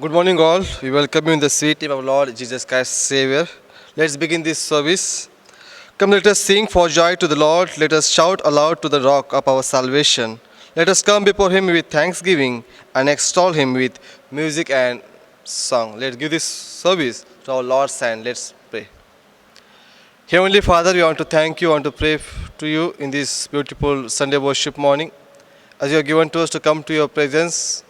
Good morning, all. We welcome you in the sweet name of Lord Jesus Christ, Savior. Let's begin this service. Come, let us sing for joy to the Lord. Let us shout aloud to the rock of our salvation. Let us come before Him with thanksgiving and extol Him with music and song. Let's give this service to our Lord's hand. Let's pray. Heavenly Father, we want to thank you, want to pray to you in this beautiful Sunday worship morning. As you have given to us to come to your presence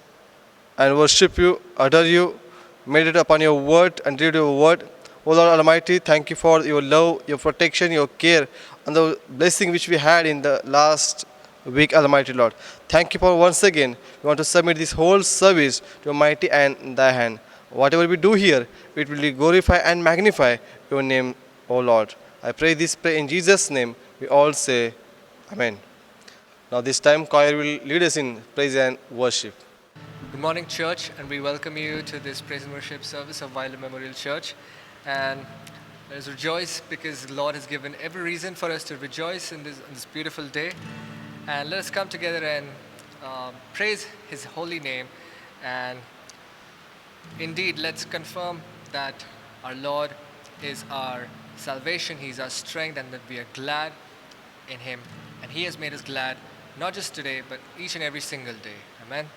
and worship you, adore you, meditate upon your word and read your word. O Lord Almighty, thank you for your love, your protection, your care, and the blessing which we had in the last week, Almighty Lord. Thank you for once again. We want to submit this whole service to your mighty and thy hand. Whatever we do here, it will glorify and magnify your name, O Lord. I pray this prayer in Jesus' name. We all say, Amen. Now this time, choir will lead us in praise and worship. Good morning, church, and we welcome you to this praise and worship service of Violet Memorial Church. And let us rejoice because the Lord has given every reason for us to rejoice in this beautiful day. And let us come together and praise His holy name. And indeed, let's confirm that our Lord is our salvation, He's our strength, and that we are glad in Him. And He has made us glad, not just today, but each and every single day. Amen.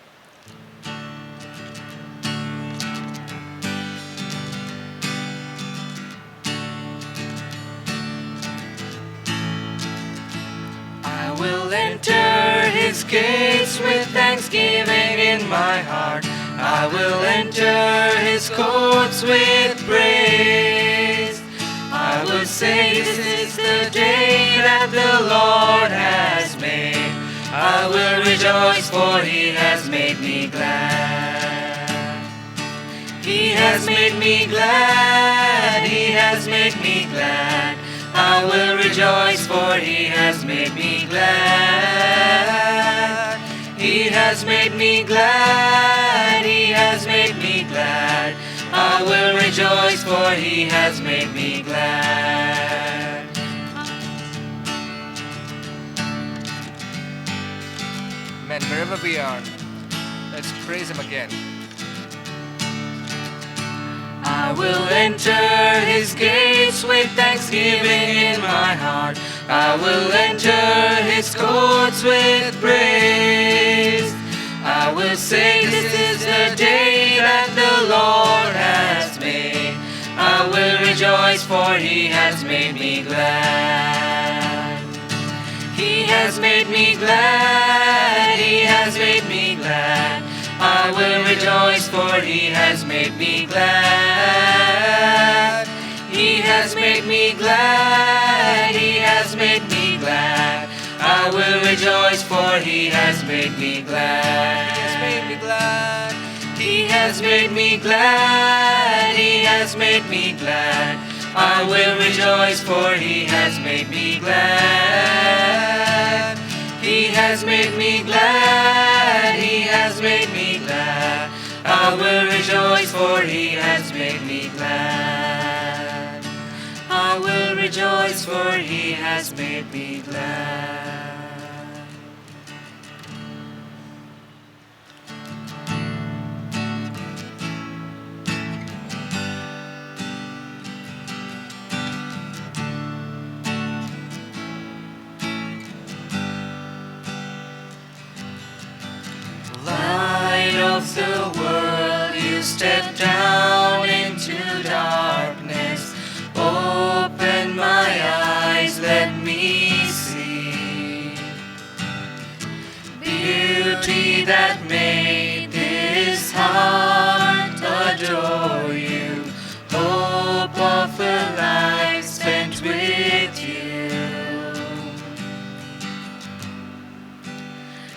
I will enter His gates with thanksgiving in my heart. I will enter His courts with praise. I will say, this is the day that the Lord has made. I will rejoice, for He has made me glad. He has made me glad. He has made me glad. I will rejoice, for He has made me glad. He has made me glad. He has made me glad. I will rejoice, for He has made me glad. Amen. Wherever we are, let's praise Him again. I will enter His gates with thanksgiving in my heart. I will enter His courts with praise. I will say, this is the day that the Lord has made. I will rejoice, for He has made me glad. He has made me glad. He has made me glad. I will rejoice, for He has made me glad. He has made me glad. He has made me glad. I will rejoice, for He has made me glad. He has made me glad. He has made me glad. I will rejoice, for He has made me glad. He has made me glad. He has made me glad. I will rejoice, for He has made me glad. I will rejoice, for He has made me glad. Light of the world, you step down into darkness. Open my eyes, let me see beauty that made this heart adore you. Hope of a life spent with you.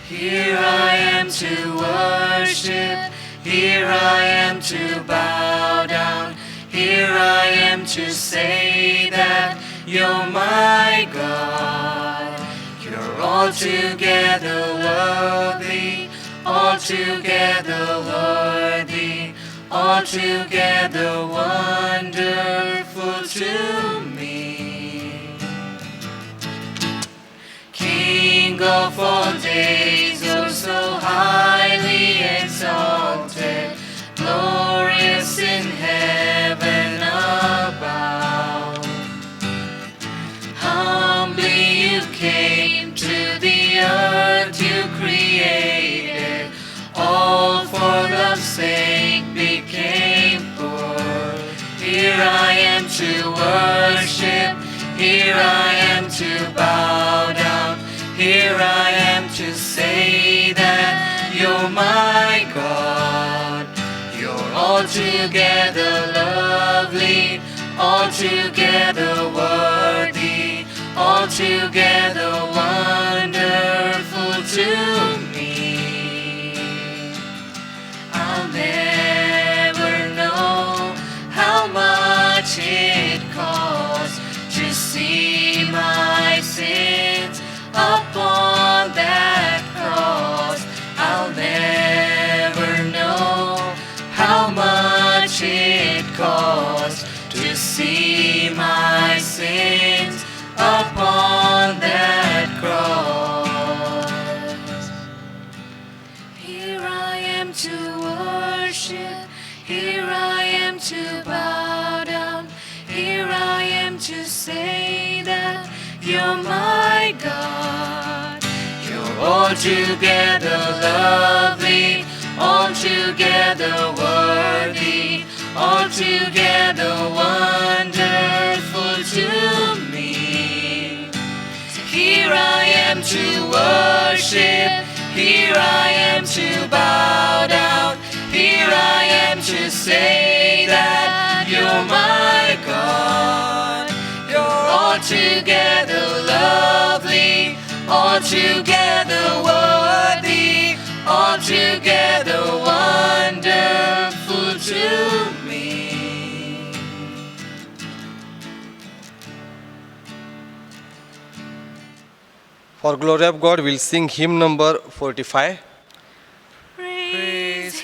Here I am to worship. Here I am to bow down. Here I am to say that You're my God. You're altogether worthy, altogether worthy, altogether wonderful to me. King of all days, oh so highly exalted, Lord sake became poor. Here I am to worship, here I am to bow down, here I am to say that you're my God. You're altogether lovely, altogether worthy, altogether wonderful to me. I'll never know how much it costs to see my sins upon that cross. I'll never know how much it costs to see my sins upon that cross. Here I am to worship, here I am to bow down, here I am to say that you're my God. You're altogether lovely, altogether worthy, altogether wonderful to me. So here I am to worship, here I am to bow down, here I am to say that you're my God. You're altogether lovely, altogether worthy, altogether wonderful to me. For glory of God, we'll sing hymn number 45. Praise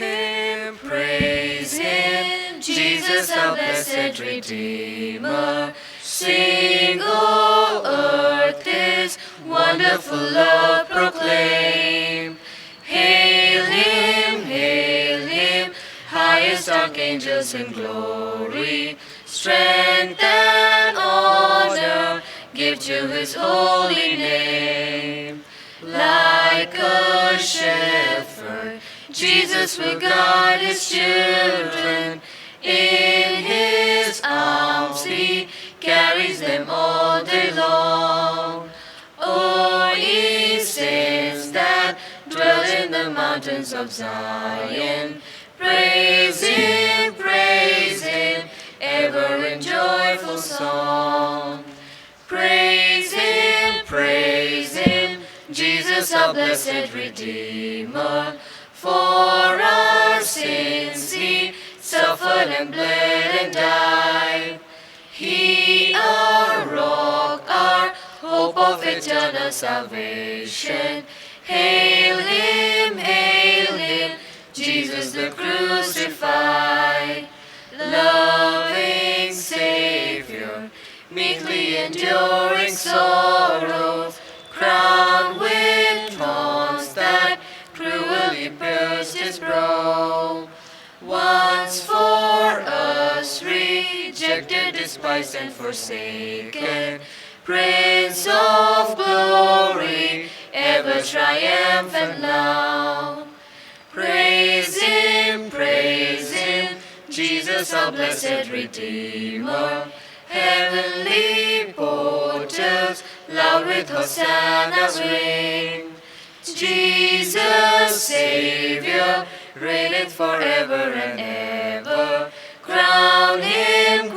Him, Jesus our blessed Redeemer. Sing, O earth, His wonderful love proclaim. Hail Him, highest archangels in glory. Strength and honor give to His holy name. Like a shepherd, Jesus will guide His children. In His arms He carries them all day long. O ye saints that dwell in the mountains of Zion, praise Him, ever in joyful song. Praise Him, Jesus our blessed Redeemer. For our sins He suffered and bled and died. He our rock, our hope of eternal salvation. Hail Him, Jesus the crucified. Loving Savior, meekly enduring sorrows, crowned with thorns that cruelly pierced His brow. Once for us rejected, despised and forsaken, Prince of glory, ever triumphant now. Praise Him, Jesus our blessed Redeemer. Heavenly portals loud with hosannas ring. Jesus, Savior, reigneth forever and ever. Crown Him,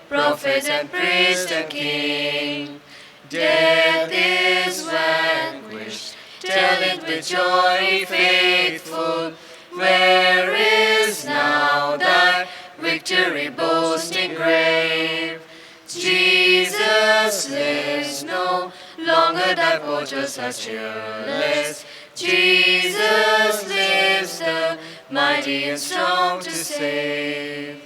prophet and priest and king. Death is vanquished, tell it with joy, faithful. Where is now thy victory boasting grave? Jesus lives, no longer thy portals are cheerless. Jesus lives, the mighty and strong to save.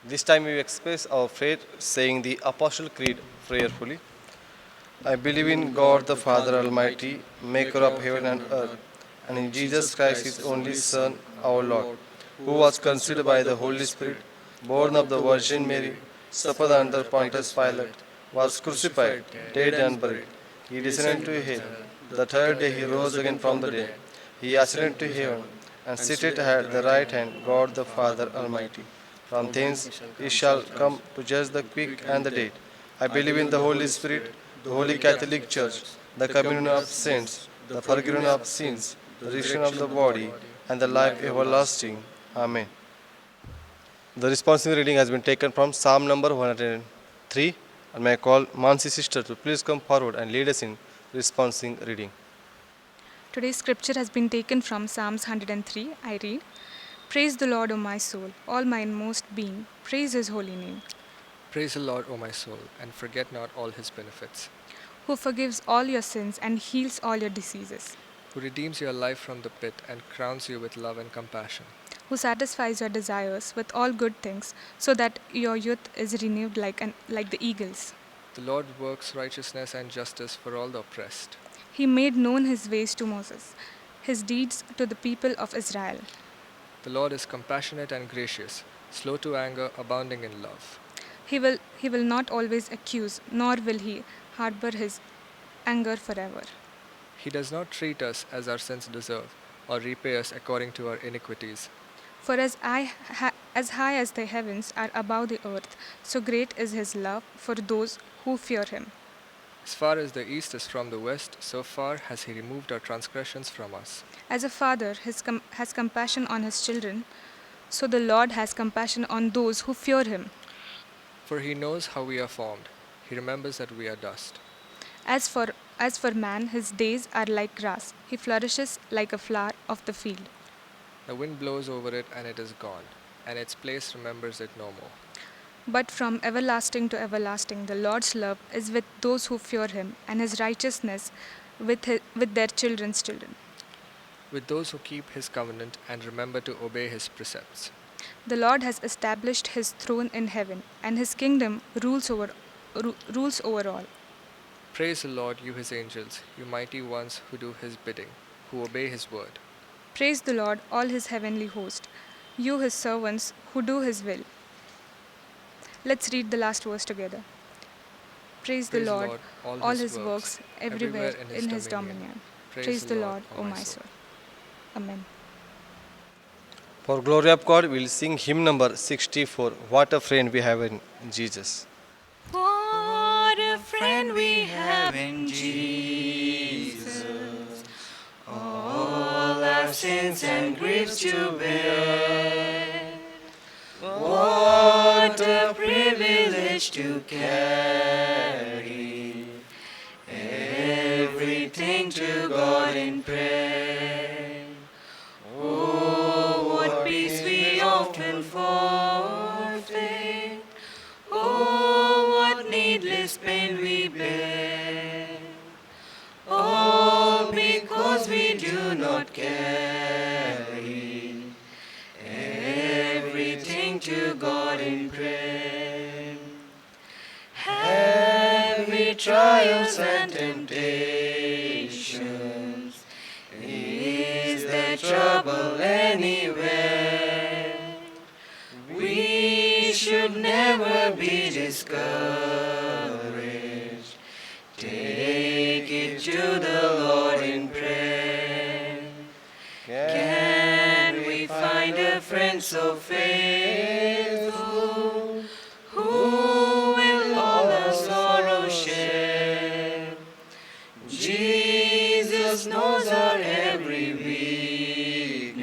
This time we express our faith saying the Apostle Creed prayerfully. I believe in God the Father Almighty, maker of heaven and earth, and in Jesus Christ, His only Son, our Lord, who was conceived by the Holy Spirit, born of the Virgin Mary, suffered under Pontius Pilate, was crucified, dead and buried. He descended into hell. The third day He rose again from the dead. He ascended to heaven and seated at the right hand, God the Father Almighty. From thence he shall come to judge the quick and the dead. I believe in the Holy Spirit, the Holy Catholic Church, the communion of saints, the forgiveness of sins, the resurrection of the body, and the life everlasting. Amen. The responsive reading has been taken from Psalm number 103. And may I call Mansi sister to please come forward and lead us in responsive reading. Today's scripture has been taken from Psalms 103. I read, Praise the Lord, O my soul, all my inmost being, praise his holy name, Praise the Lord, O my soul, and forget not all his benefits, who forgives all your sins and heals all your diseases, who redeems your life from the pit and crowns you with love and compassion, who satisfies your desires with all good things, so that your youth is renewed like the eagles. The Lord works righteousness and justice for all the oppressed. He made known his ways to Moses, his deeds to the people of Israel. The Lord is compassionate and gracious, slow to anger, abounding in love. He will not always accuse, nor will he harbor his anger forever. He does not treat us as our sins deserve, or repay us according to our iniquities. For as high as the heavens are above the earth, so great is his love for those who fear him. As far as the east is from the west, so far has he removed our transgressions from us. As a father has compassion on his children, so the Lord has compassion on those who fear him. For he knows how we are formed. He remembers that we are dust. As for man, his days are like grass. He flourishes like a flower of the field. The wind blows over it and it is gone, and its place remembers it no more. But from everlasting to everlasting, the Lord's love is with those who fear him, and his righteousness with their children's children. With those who keep his covenant and remember to obey his precepts. The Lord has established his throne in heaven, and his kingdom rules over all. Praise the Lord, you his angels, you mighty ones who do his bidding, who obey his word. Praise the Lord, all his heavenly host, you his servants who do his will. Let's read the last verse together. Praise the Lord, all his works everywhere in his dominion. Praise the Lord, O my soul. Amen. For glory of God, we'll sing hymn number 64. What a friend we have in Jesus. What a friend we have in Jesus. All our sins and griefs to bear. What a privilege to carry everything to God in prayer. Oh, what peace we often forfeit. Oh, what needless pain we bear. All because we do not carry everything to God in prayer. Heavy trials and temptations. Is there trouble anywhere? We should never be discouraged. Take it to the Lord in prayer. Can we find a friend so faithful, who will all our sorrow share? Jesus knows our every weakness.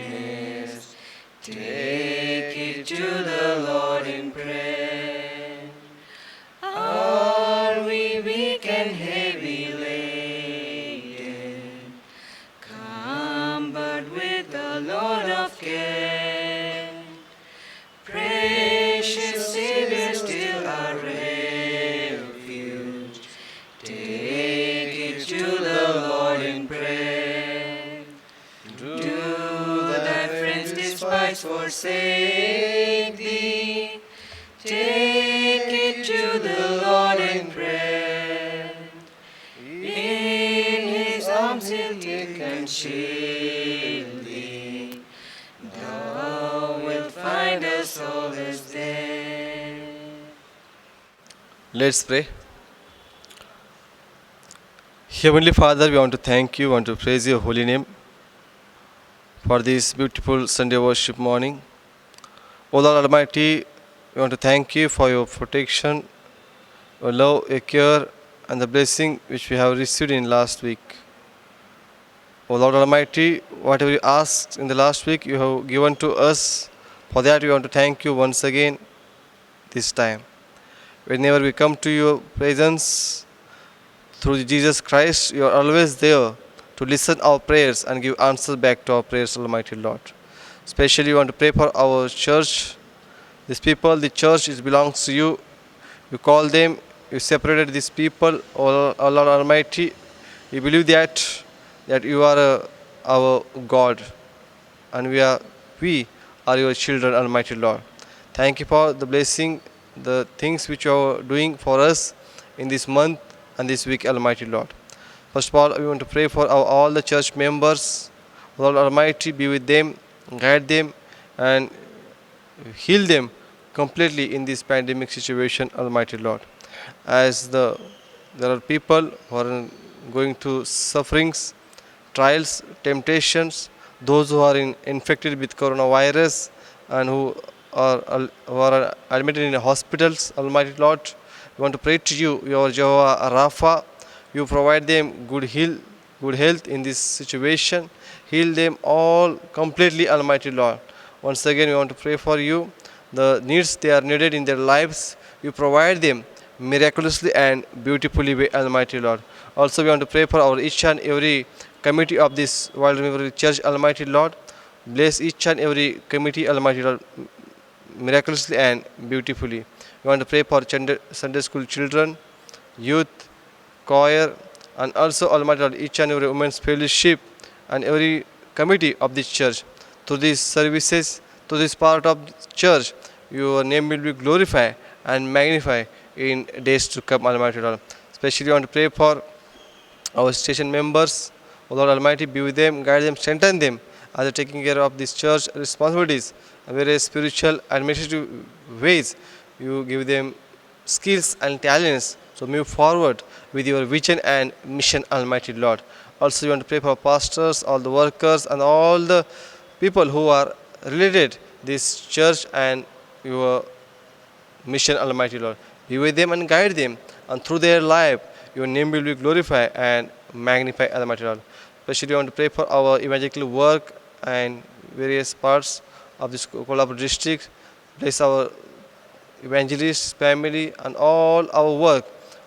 Take it to the Lord in prayer. Are we weak and heavy laden? Come but with the Lord of care. Precious Savior, still our refuge. Take it to the Lord in prayer. Do thy friends despise, forsake thee? Take it to the Lord in prayer. In his arms he'll take and shield thee. Thou wilt find a solace there. Let's pray. Heavenly Father, we want to thank you, want to praise your holy name for this beautiful Sunday worship morning. O Lord Almighty, we want to thank you for your protection, your love, your care, and the blessing which we have received in last week. O Lord Almighty, whatever you asked in the last week, you have given to us. For that, we want to thank you once again this time. Whenever we come to your presence through Jesus Christ, you are always there to listen our prayers and give answers back to our prayers, Almighty Lord. Especially, we want to pray for our church. These people, the church, it belongs to you. You call them, you separated these people, O Lord Almighty. We believe that you are our God, and we are your children, Almighty Lord. Thank you for the blessing, the things which you are doing for us in this month and this week, Almighty Lord. First of all, we want to pray for all the church members. Lord Almighty, be with them, guide them, and heal them completely in this pandemic situation, Almighty Lord. As there are people who are going through sufferings, trials, temptations, those who are infected with coronavirus and who are admitted in hospitals, Almighty Lord, we want to pray to you, your Jehovah Rapha. You provide them good health in this situation. Heal them all completely, Almighty Lord. Once again, we want to pray for you. The needs they are needed in their lives, you provide them miraculously and beautifully, way, Almighty Lord. Also, we want to pray for our each and every committee of this World Remembrance Church, Almighty Lord. Bless each and every committee, Almighty Lord, miraculously and beautifully. We want to pray for Sunday school children, youth, choir, and also, Almighty Lord, each and every women's fellowship and every committee of this church. Through these services, to this part of church, your name will be glorified and magnified in days to come, Almighty Lord. Especially, we want to pray for our station members. O Lord Almighty, be with them, guide them, strengthen them as they taking care of this church responsibilities and various spiritual administrative ways. You give them skills and talents to move forward with your vision and mission, Almighty Lord. Also, you want to pray for pastors, all the workers, and all the people who are related this church and your mission, Almighty Lord. Be with them and guide them, and through their life, your name will be glorified and magnified, Almighty Lord. Especially, we want to pray for our evangelical work and various parts of this Kolhapur district. Bless our evangelists, family, and all our work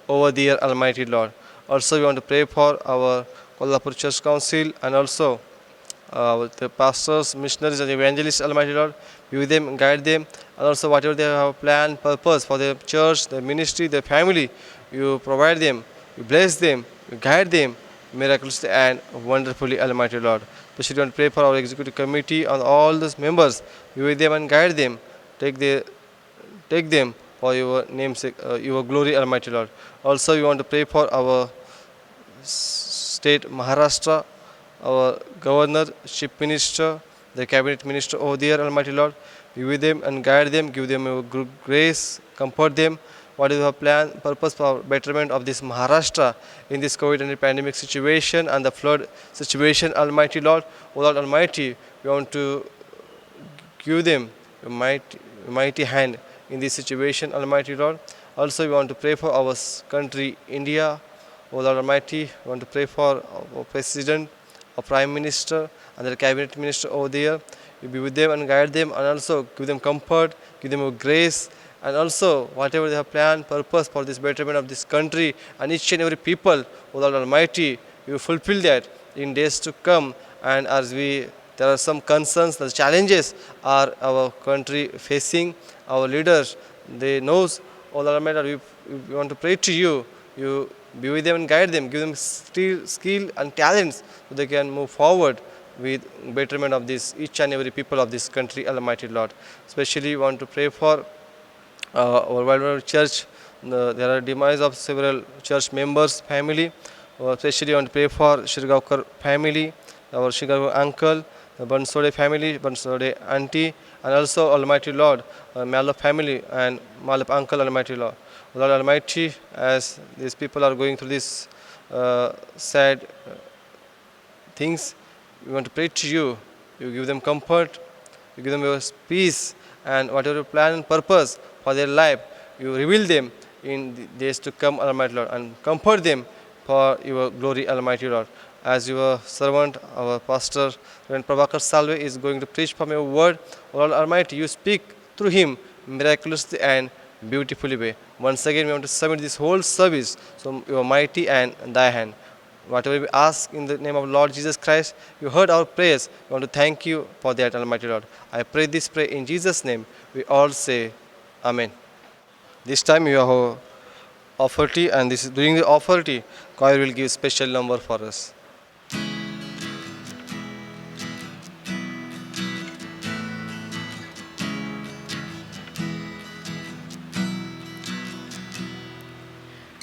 over there, Almighty Lord. Also, we want to pray for our Kolhapur Church Council and also the pastors, missionaries, and evangelists, Almighty Lord. Be with them, guide them, and also whatever they have planned, purpose for their church, their ministry, their family, you provide them, you bless them, you guide them miraculously and wonderfully, Almighty Lord. Especially, we want to pray for our executive committee and all those members. Be with them and guide them. Take them for your namesake, your glory, Almighty Lord. Also, we want to pray for our state Maharashtra, our governor, chief minister, the cabinet minister over there, Almighty Lord. Be with them and guide them, give them your grace, comfort them. What is your plan, purpose for betterment of this Maharashtra in this COVID-19 pandemic situation and the flood situation, Almighty Lord. O Lord Almighty, we want to give them a mighty hand in this situation, Almighty Lord. Also, we want to pray for our country, India. O Lord Almighty, we want to pray for our President, our Prime Minister, and the Cabinet Minister over there. You be with them and guide them, and also give them comfort, give them a grace, and also whatever they have planned, purpose for this betterment of this country and each and every people. O Lord Almighty, you fulfill that in days to come. And as there are some concerns, the challenges are our country facing, our leaders, they knows. O Lord Almighty, we want to pray to you. You be with them and guide them, give them skill and talents so they can move forward with betterment of this each and every people of this country, Almighty Lord. Especially, we want to pray for our World Church. There are demise of several church members, family. Especially, we want to pray for Shirgaonkar family, our Shirgaonkar uncle, the Bansode family, Bansode auntie, and also Almighty Lord, Malap family and Malap uncle, Almighty Lord. Lord Almighty, as these people are going through this sad things, we want to pray to you. You give them comfort, you give them your peace, and whatever your plan and purpose for their life, you reveal them in the days to come, Almighty Lord, and comfort them for your glory, Almighty Lord. As your servant, our pastor, Reverend Prabhakar Salve, is going to preach from your word, O Lord Almighty, you speak through him miraculously and beautifully way. Once again, we want to submit this whole service from your mighty and thy hand. Whatever we ask in the name of Lord Jesus Christ, you heard our prayers. We want to thank you for that, Almighty Lord. I pray this prayer in Jesus' name. We all say, Amen. This time you have authority, and this is during the authority, choir will give special number for us.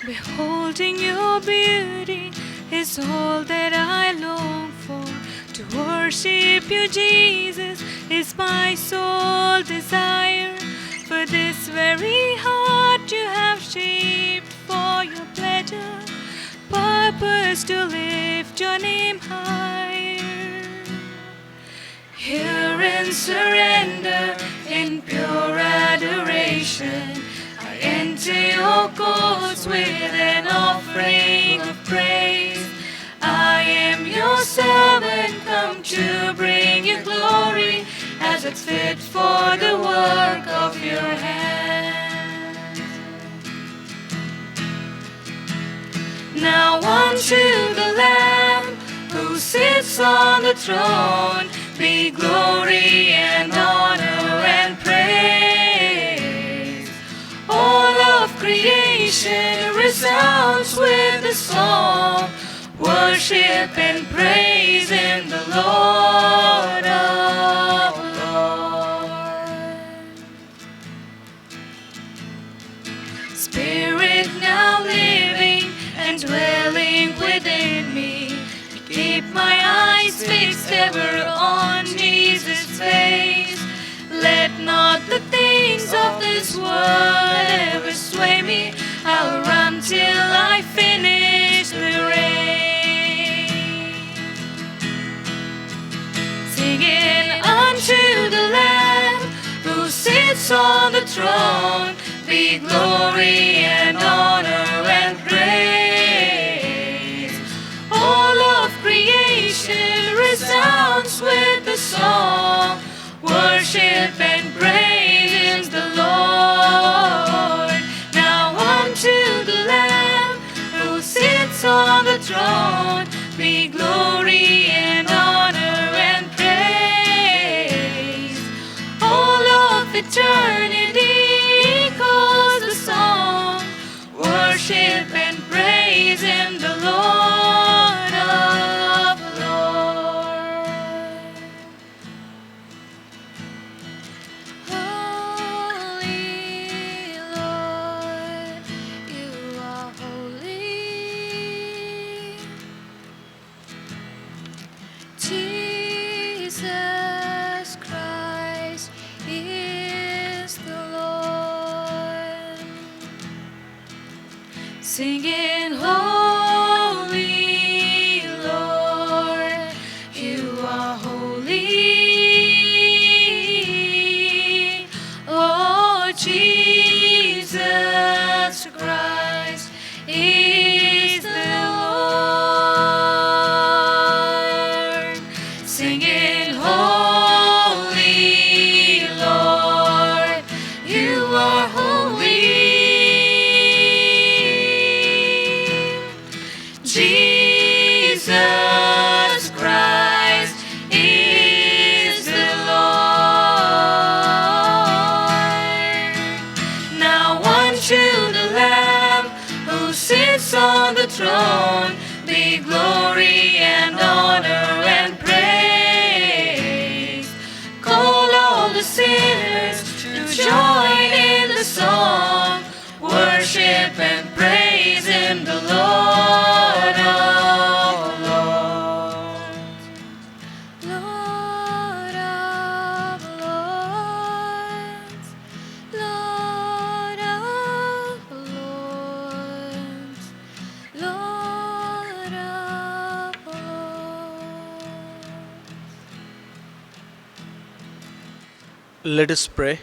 Beholding your beauty is all that I long for. To worship you, Jesus, is my sole desire. For this very heart you have shaped for your pleasure, purpose to lift your name higher. Here in surrender, in pure adoration, I enter your courts with an offering of praise. I am your servant, come to bring you glory, as it's fit for the work of your hands. Now unto the Lamb who sits on the throne be glory and honor and praise. All of creation resounds with the song, worship and praise in the Lord of Lords. Spirit now living and dwelling within me, keep my eyes fixed ever on Jesus' face. Let not the things of this world ever sway me. I'll run till I finish the race. Singing unto the Lamb who sits on the throne be glory and honor and praise. All of creation resounds with the song, worship and praise the Lord. Now unto the Lamb who sits on the throne be glory and honor and praise. All of eternity calls the song, worship and praise in the Lord of Lords. Holy Lord, you are holy. Jesus Christ is the Lord. Singing holy Lord, you are holy. Oh, Jesus Christ is the Lord. Singing holy Lord, you are holy. Jesus Christ is the Lord. Now unto the Lamb who sits on the throne be glory and honor and praise. Call all the sinners to join in the song, worship and praise in the Lord of Lords. Lord of Lords, Lord of Lords, Lord of Let us pray.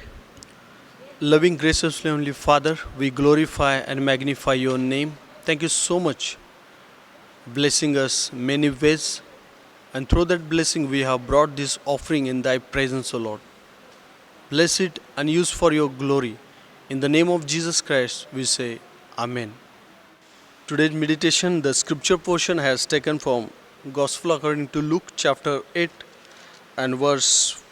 Loving, graciously Heavenly Father, we glorify and magnify your name. Thank you so much, blessing us many ways, and through that blessing we have brought this offering in thy presence, O Lord. Bless it and use for your glory. In the name of Jesus Christ, we say Amen. Today's meditation, the scripture portion has taken from Gospel according to Luke chapter 8 and verse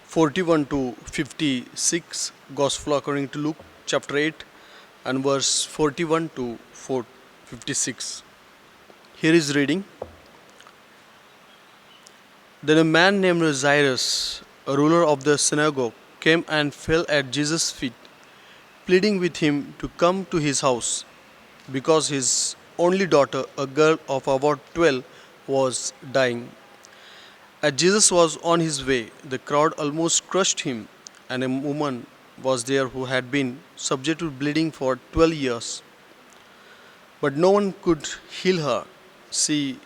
41 to 56. Gospel according to Luke chapter 8 and verse 41 to 56. Here is reading. Then a man named Jairus, a ruler of the synagogue, came and fell at Jesus' feet, pleading with him to come to his house, because his only daughter, a girl of about 12, was dying. As Jesus was on his way, the crowd almost crushed him, and a woman was there who had been subject to bleeding for 12 years. But no one could heal her. She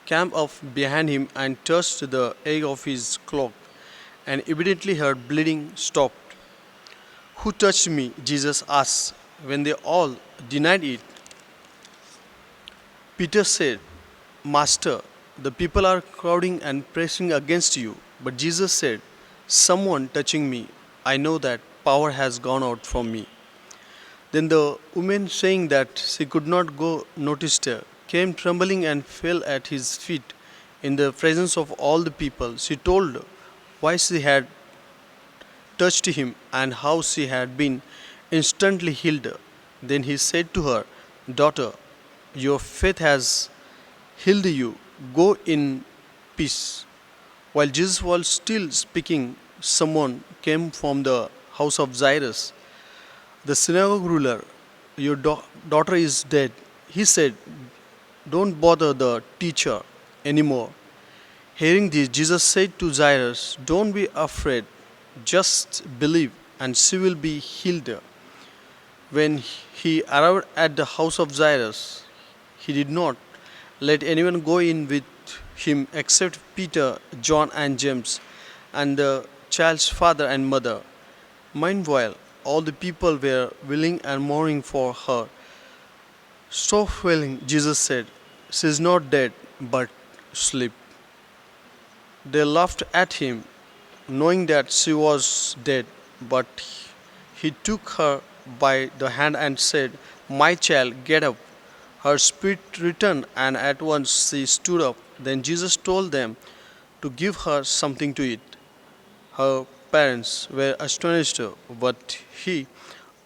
came up behind him and touched the edge of his cloak, and immediately her bleeding stopped. Who touched me? Jesus asked. When they all denied it, Peter said, Master, the people are crowding and pressing against you. But Jesus said, someone touching me. I know that power has gone out from me. Then the woman, saying that she could not go noticed her, came trembling and fell at his feet in the presence of all the people. She told why she had touched him and how she had been instantly healed. Then he said to her, Daughter, your faith has healed you. Go in peace. While Jesus was still speaking, someone came from the house of Jairus, the synagogue ruler. Your daughter is dead. He said, Don't bother the teacher anymore. Hearing this, Jesus said to Jairus, Don't be afraid, just believe, and she will be healed. When he arrived at the house of Jairus, he did not let anyone go in with him except Peter, John, and James, and the child's father and mother. Meanwhile, all the people were willing and mourning for her. Stop wailing, Jesus said. She is not dead, but asleep. They laughed at him, knowing that she was dead, but he took her by the hand and said, My child, get up. Her spirit returned, and at once she stood up. Then Jesus told them to give her something to eat. Her parents were astonished, but he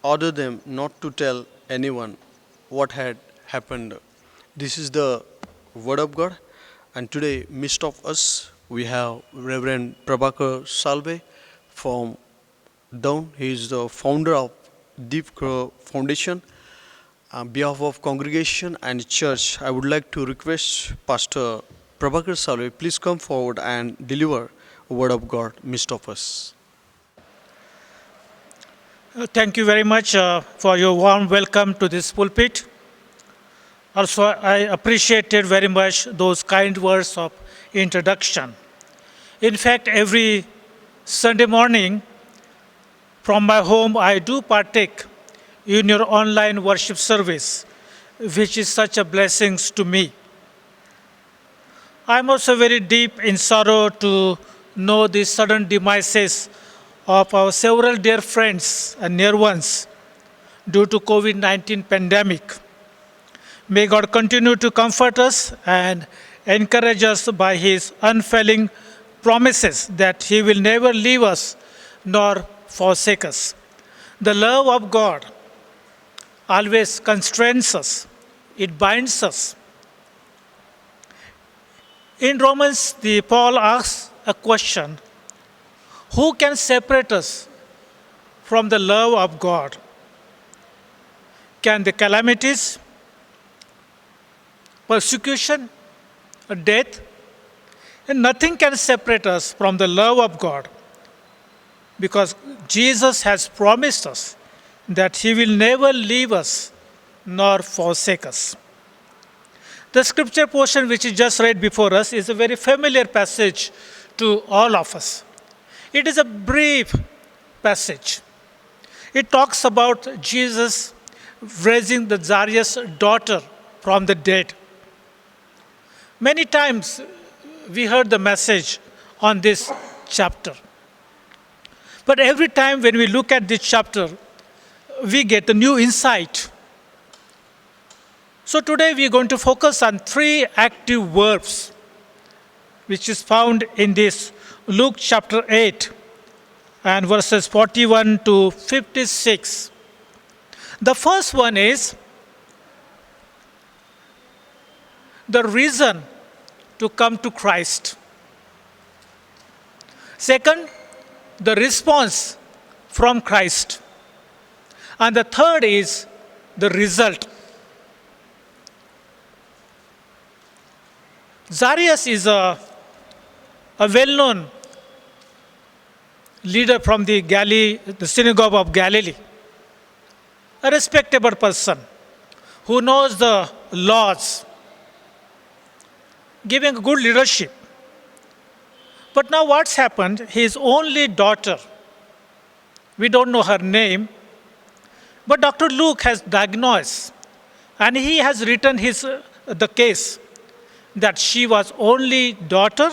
ordered them not to tell anyone what had happened. This is the word of God, and today, midst of us, we have Reverend Prabhakar Salve from Down. He is the founder of Deep Crow Foundation. On behalf of congregation and church, I would like to request Pastor Prabhakar Salve, please come forward and deliver a word of God midst of us. Thank you very much for your warm welcome to this pulpit. Also, I appreciated very much those kind words of introduction. In fact, every Sunday morning from my home, I do partake in your online worship service, which is such a blessing to me. I am also very deep in sorrow to know the sudden demises of our several dear friends and near ones due to COVID-19 pandemic. May God continue to comfort us and encourage us by His unfailing promises that He will never leave us nor forsake us. The love of God always constrains us, it binds us. In Romans, Paul asks a question: who can separate us from the love of God? Can the calamities, persecution, or death? And nothing can separate us from the love of God, because Jesus has promised us that He will never leave us nor forsake us. The scripture portion which is just read before us is a very familiar passage to all of us. It is a brief passage. It talks about Jesus raising the Jairus' daughter from the dead. Many times we heard the message on this chapter. But every time when we look at this chapter, we get a new insight. So today we are going to focus on three active verbs, which is found in this Luke chapter 8 and verses 41 to 56. The first one is the reason to come to Christ. Second, the response from Christ. And the third is the result. Jairus is a well-known leader from the synagogue of Galilee, a respectable person who knows the laws, giving good leadership. But now what's happened, his only daughter, we don't know her name, but Dr. Luke has diagnosed and he has written the case that she was only daughter,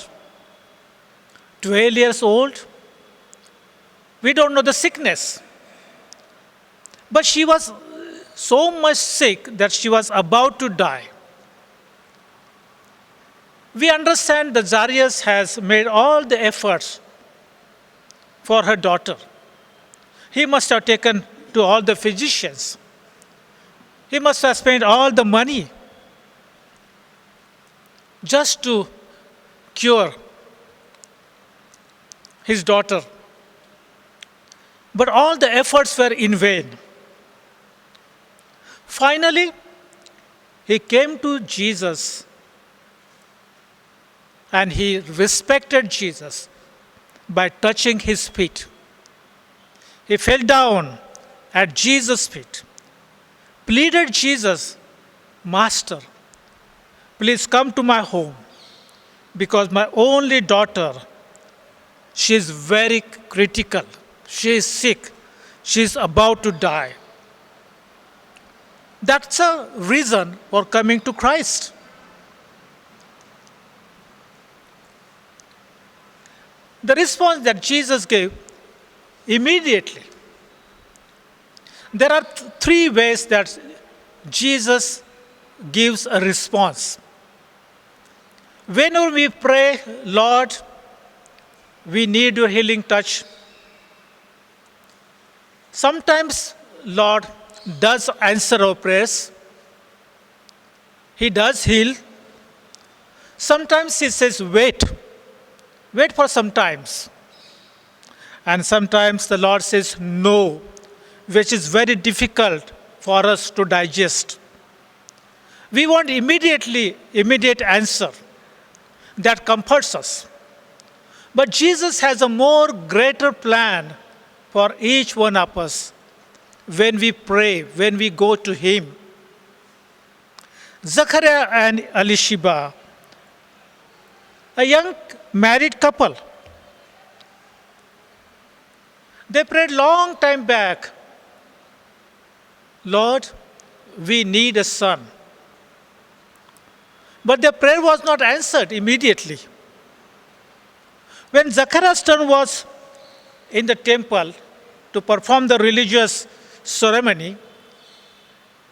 12 years old. We don't know the sickness. But she was so much sick that she was about to die. We understand that Jairus has made all the efforts for her daughter. He must have taken to all the physicians. He must have spent all the money just to cure his daughter. But all the efforts were in vain. Finally, he came to Jesus and he respected Jesus by touching his feet. He fell down at Jesus' feet, pleaded Jesus, Master, please come to my home because my only daughter, she is very critical. She is sick. She is about to die. That's a reason for coming to Christ. The response that Jesus gave immediately. There are three ways that Jesus gives a response. Whenever we pray, Lord, we need your healing touch. Sometimes Lord does answer our prayers. He does heal. Sometimes he says, wait for some times. And sometimes the Lord says no, which is very difficult for us to digest. We want immediate answer that comforts us. But Jesus has a more greater plan for each one of us when we pray, when we go to Him. Zachariah and Elisheba, a young married couple, they prayed long time back, Lord, we need a son. But their prayer was not answered immediately. When Zachariah's turn was in the temple to perform the religious ceremony,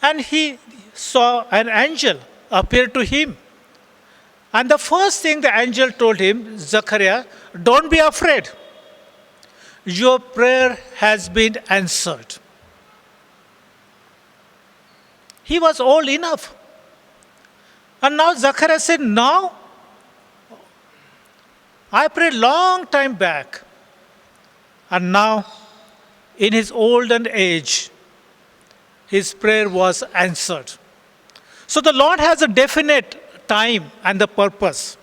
and he saw an angel appear to him. And the first thing the angel told him, Zachariah, don't be afraid. Your prayer has been answered. He was old enough. And now Zachariah said, now, I prayed long time back. And now, in his olden age, his prayer was answered. So the Lord has a definite time and the purpose.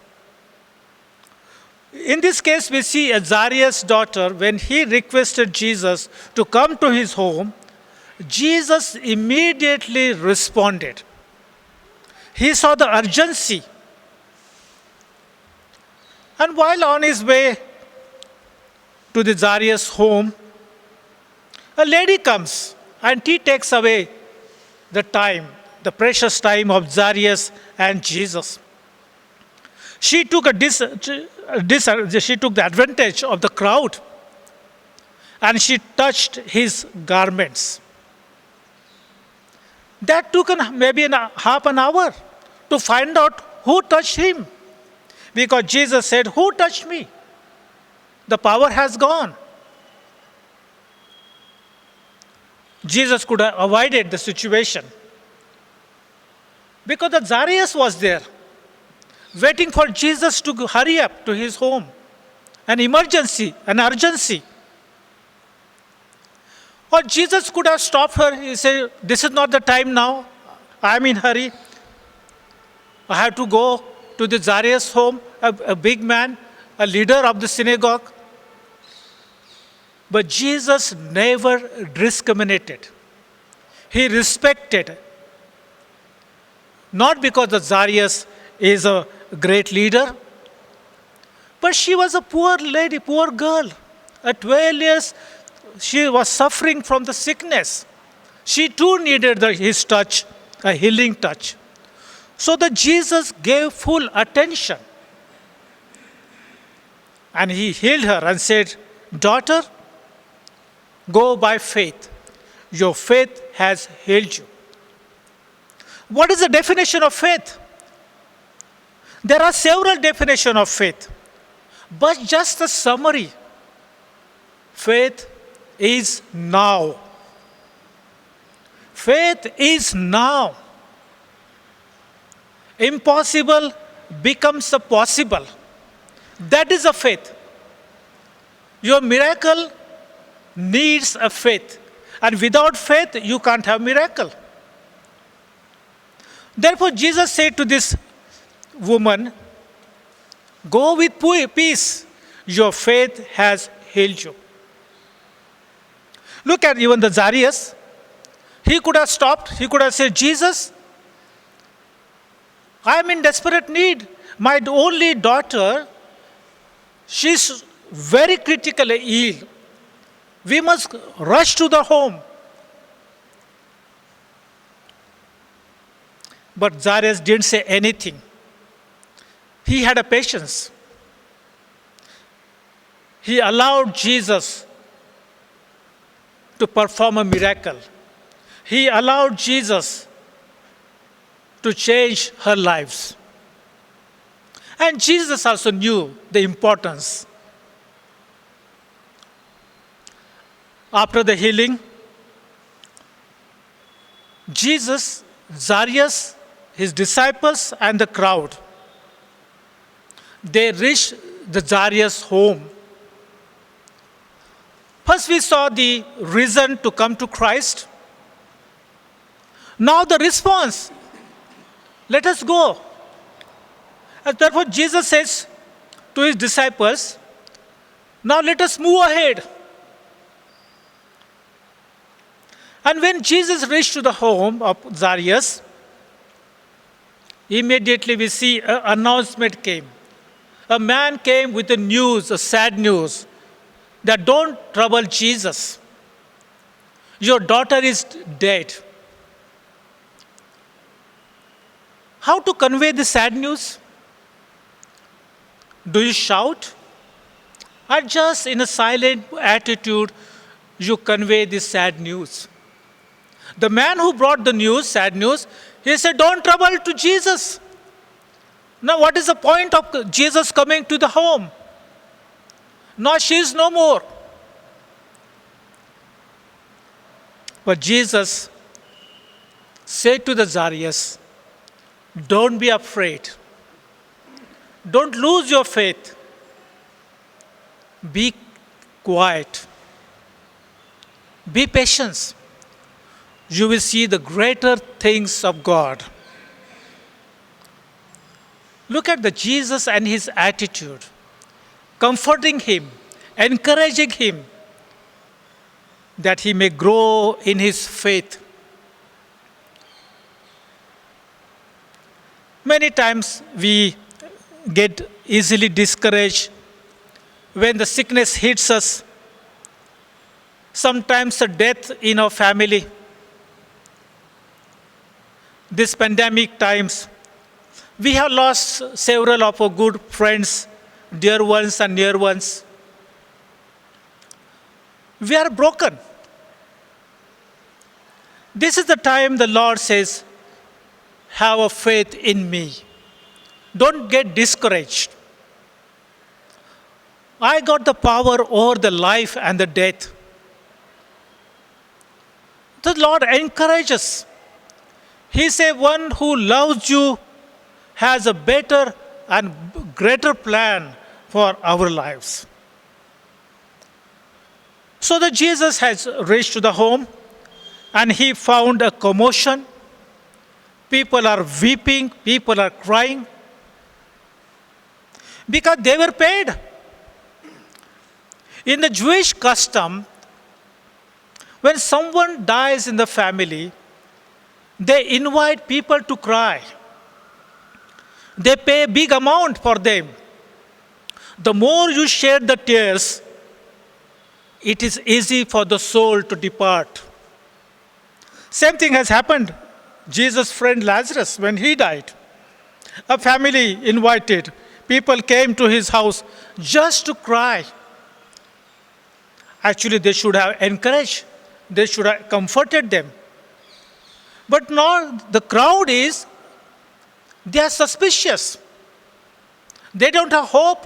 In this case, we see Jairus' daughter, when he requested Jesus to come to his home, Jesus immediately responded. He saw the urgency. And while on his way to the Jairus' home, A lady comes and he takes away the time, the precious time of Zarias and Jesus. She took she took the advantage of the crowd and she touched his garments. That took maybe half an hour to find out who touched him. Because Jesus said, "Who touched me?" The power has gone. Jesus could have avoided the situation. Because the Zarias was there, waiting for Jesus to hurry up to his home. An emergency, an urgency. Or Jesus could have stopped her. He said, "This is not the time now. I'm in hurry. I have to go to the Zarias' home, a big man, a leader of the synagogue." But Jesus never discriminated. He respected. Not because the Zarias is a great leader, but she was a poor lady, poor girl. At 12 years, she was suffering from the sickness. She too needed his touch, a healing touch. So the Jesus gave full attention. And he healed her and said, "Daughter, go by faith. Your faith has healed you." What is the definition of faith? There are several definitions of faith, but just a summary. Faith is now. Faith is now. Impossible becomes a possible. That is a faith. Your miracle needs a faith. And without faith, you can't have miracle. Therefore, Jesus said to this woman, "Go with peace. Your faith has healed you." Look at even the Zarias. He could have stopped. He could have said, "Jesus, I am in desperate need. My only daughter, she's very critically ill. We must rush to the home." But Zarias didn't say anything. He had a patience. He allowed Jesus to perform a miracle. He allowed Jesus to change her lives. And Jesus also knew the importance. After the healing, Jesus, Zarias, his disciples, and the crowd, they reached the Zarias' home. First, we saw the reason to come to Christ. Now, the response, "Let us go." And therefore, Jesus says to his disciples, "Now let us move ahead." And when Jesus reached to the home of Zarias, immediately we see an announcement came. A man came with a news, a sad news, that don't trouble Jesus. Your daughter is dead. How to convey the sad news? Do you shout? Or just in a silent attitude, you convey the sad news? The man who brought the news, sad news, he said, "Don't trouble to Jesus." Now, what is the point of Jesus coming to the home? Now she is no more. But Jesus said to the Zarias, "Don't be afraid. Don't lose your faith. Be quiet. Be patient. You will see the greater things of God." Look at the Jesus and his attitude, comforting him, encouraging him that he may grow in his faith. Many times we get easily discouraged when the sickness hits us. sometimes a death in our family. This pandemic times, we have lost several of our good friends, dear ones and near ones. We are broken. This is the time the Lord says, have a faith in me. Don't get discouraged. I got the power over the life and the death. The Lord encourages. He said, one who loves you has a better and greater plan for our lives. So that Jesus has reached to the home and he found a commotion. People are weeping, people are crying because they were paid. In the Jewish custom, when someone dies in the family, they invite people to cry. They pay a big amount for them. The more you share the tears, it is easy for the soul to depart. Same thing has happened. Jesus' friend Lazarus, when he died, a family invited. People came to his house just to cry. Actually, they should have encouraged. They should have comforted them. But now the crowd is, they are suspicious. They don't have hope.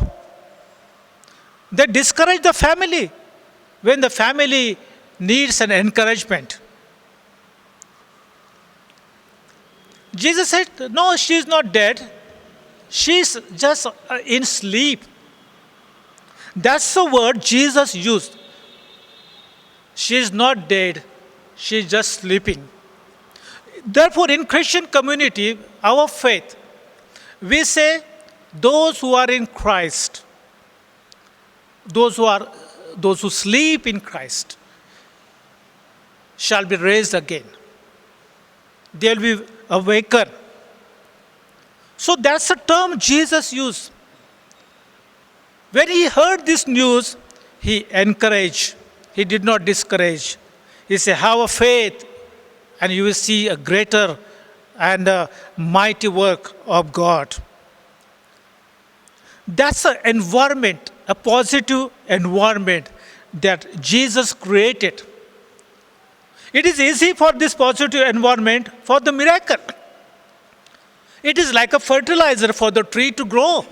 They discourage the family when the family needs an encouragement. Jesus said, no, she is not dead. She's just in sleep. That's the word Jesus used. She is not dead. She is just sleeping. Therefore, in Christian community, our faith, we say those who are in Christ, those who sleep in Christ, shall be raised again. They will be awakened. So that's the term Jesus used. When he heard this news, he encouraged. He did not discourage. He said, have a faith, and you will see a greater and a mighty work of God. That's an environment, a positive environment that Jesus created. It is easy for this positive environment for the miracle. It is like a fertilizer for the tree to grow.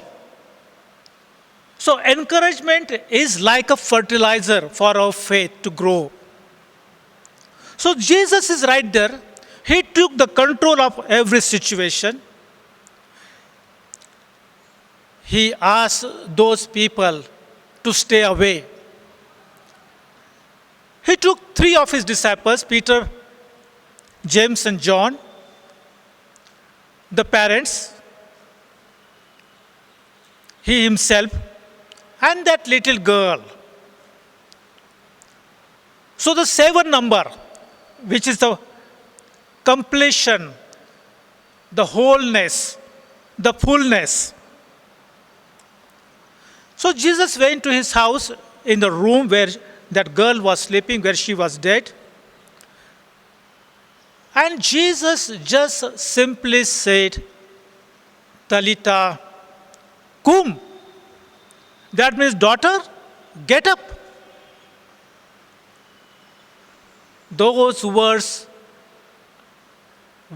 So encouragement is like a fertilizer for our faith to grow. So Jesus is right there. He took the control of every situation. He asked those people to stay away. He took 3 of his disciples, Peter, James, and John, the parents, he himself, and that little girl. So the 7 number, which is the completion, the wholeness, the fullness. So Jesus went to his house in the room where that girl was sleeping, where she was dead. And Jesus just simply said, Talita cum. That means, daughter, get up. Those words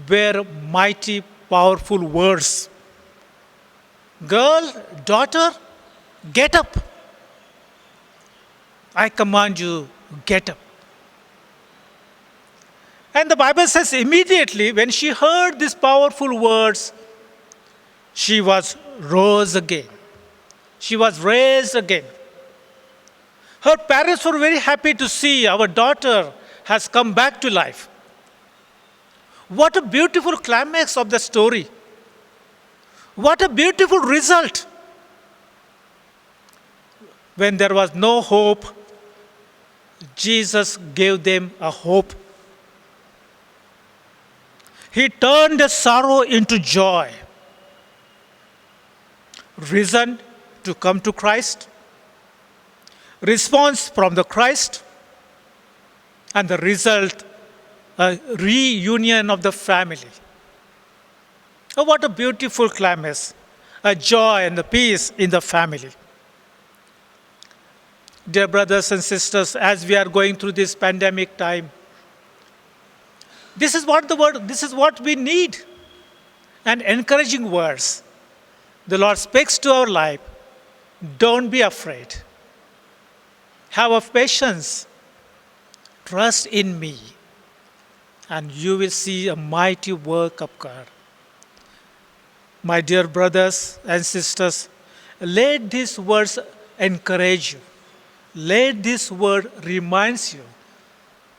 were mighty, powerful words. Girl, daughter, get up. I command you, get up. And the Bible says immediately when she heard these powerful words, she was rose again. She was raised again. Her parents were very happy to see our daughter has come back to life. What a beautiful climax of the story. What a beautiful result. When there was no hope, Jesus gave them a hope. He turned the sorrow into joy. Reason to come to Christ. Response from the Christ. and the result, a reunion of the family. Oh, what a beautiful climax, a joy and the peace in the family. Dear brothers and sisters, as we are going through this pandemic time, this is what we need. And encouraging words. The Lord speaks to our life. Don't be afraid. Have patience. Trust in me. And you will see a mighty work of God. My dear brothers and sisters, let these words encourage you. Let this word remind you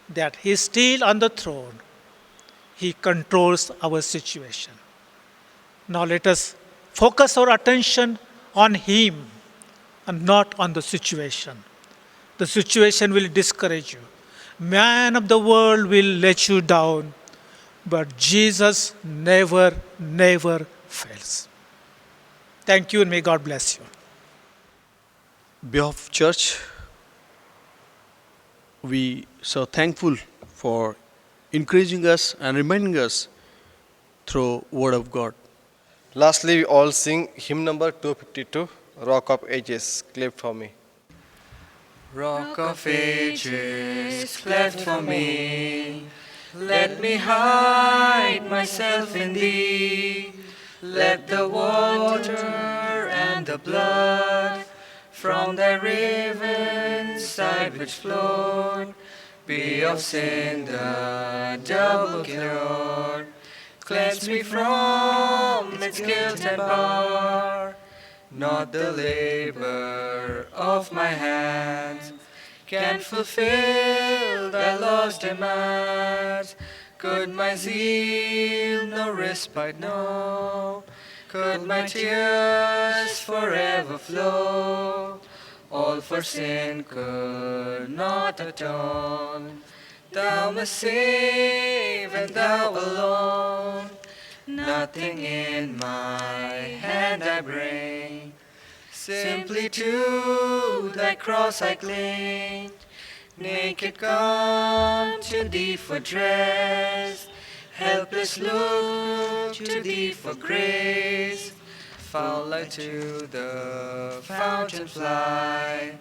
that He is still on the throne. He controls our situation. Now let us focus our attention on Him and not on the situation. The situation will discourage you. Man of the world will let you down, but Jesus never, never fails. Thank you and may God bless you. Behalf of church, we so thankful for encouraging us and reminding us through Word of God. Lastly, we all sing hymn number 252, Rock of Ages, cleft for me. Rock of ages, cleft for me, let me hide myself in thee. Let the water and the blood from thy riven side which flowed be of sin the double cure. Cleanse me from its guilt and bar. Not the labor of my hands can fulfill thy law's demands. Could my zeal no respite know? Could my tears forever flow? All for sin could not atone. Thou must save, and thou alone. Nothing in my hand I bring, simply to thy cross I cling. Naked come to thee for dress, helpless look to thee for grace. Foul I to the fountain fly,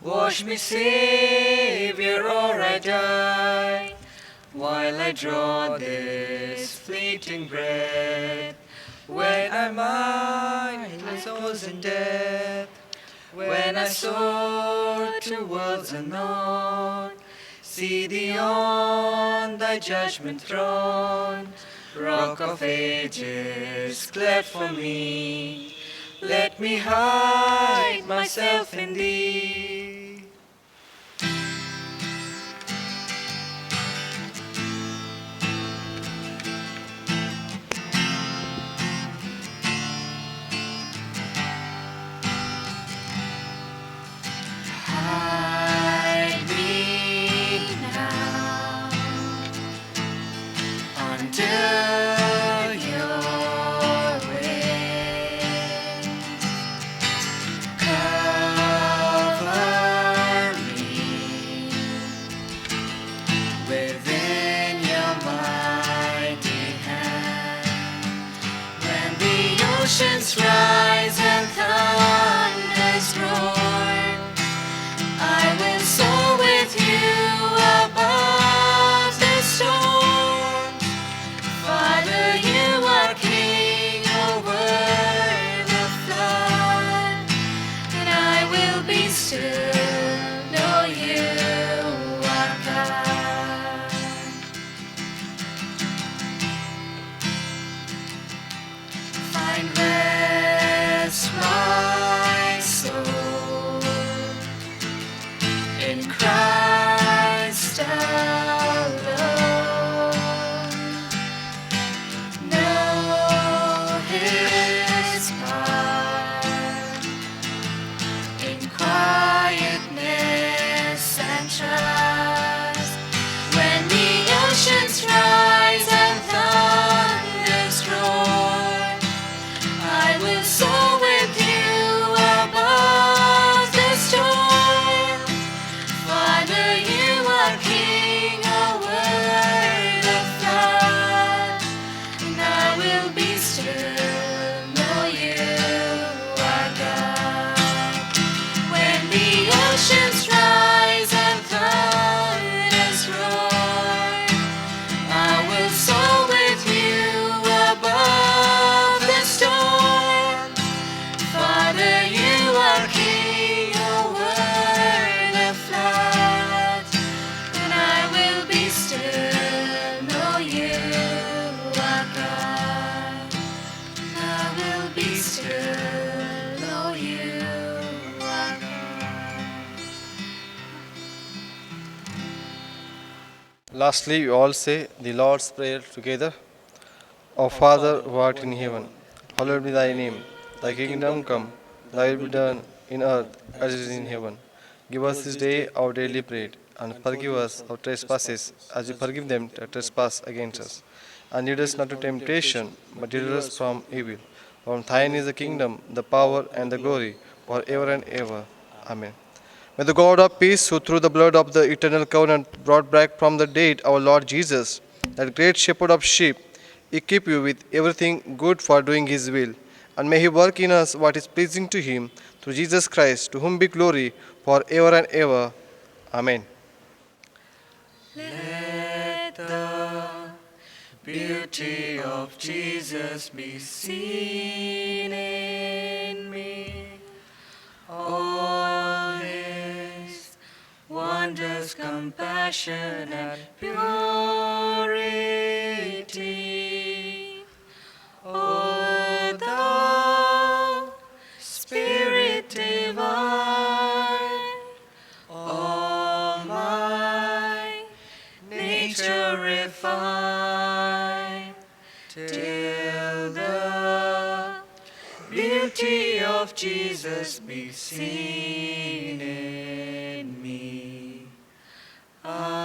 wash me, Savior, or I die. While I draw this fleeting breath, when I mindless was in death, when I soar to worlds unknown, see thee on thy judgment throne. Rock of ages, cleft for me, let me hide myself in thee. Hide me now under your wings. Cover me within your mighty hand. When the oceans rise and thunders roar, I will soar with you above the storm. Father, you are king over the flood, and I will be still, know you are God. Find Lastly, we all say the Lord's Prayer together. Our Father who art in heaven, hallowed be thy name. Thy kingdom come, thy will be done in earth as it is in heaven. Give us this day our daily bread, and forgive us our trespasses as we forgive them that trespass against us. And lead us not to temptation, but deliver us from evil. For thine is the kingdom, the power, and the glory, forever and ever. Amen. May the God of peace, who through the blood of the eternal covenant brought back from the dead our Lord Jesus, that great shepherd of sheep, equip you with everything good for doing his will. And may he work in us what is pleasing to him through Jesus Christ, to whom be glory forever and ever. Amen. Let the beauty of Jesus be seen in me. All his wonders, compassion, and purity. O thou Spirit divine, all my nature refine, till the beauty of Jesus be seen in me. Amen.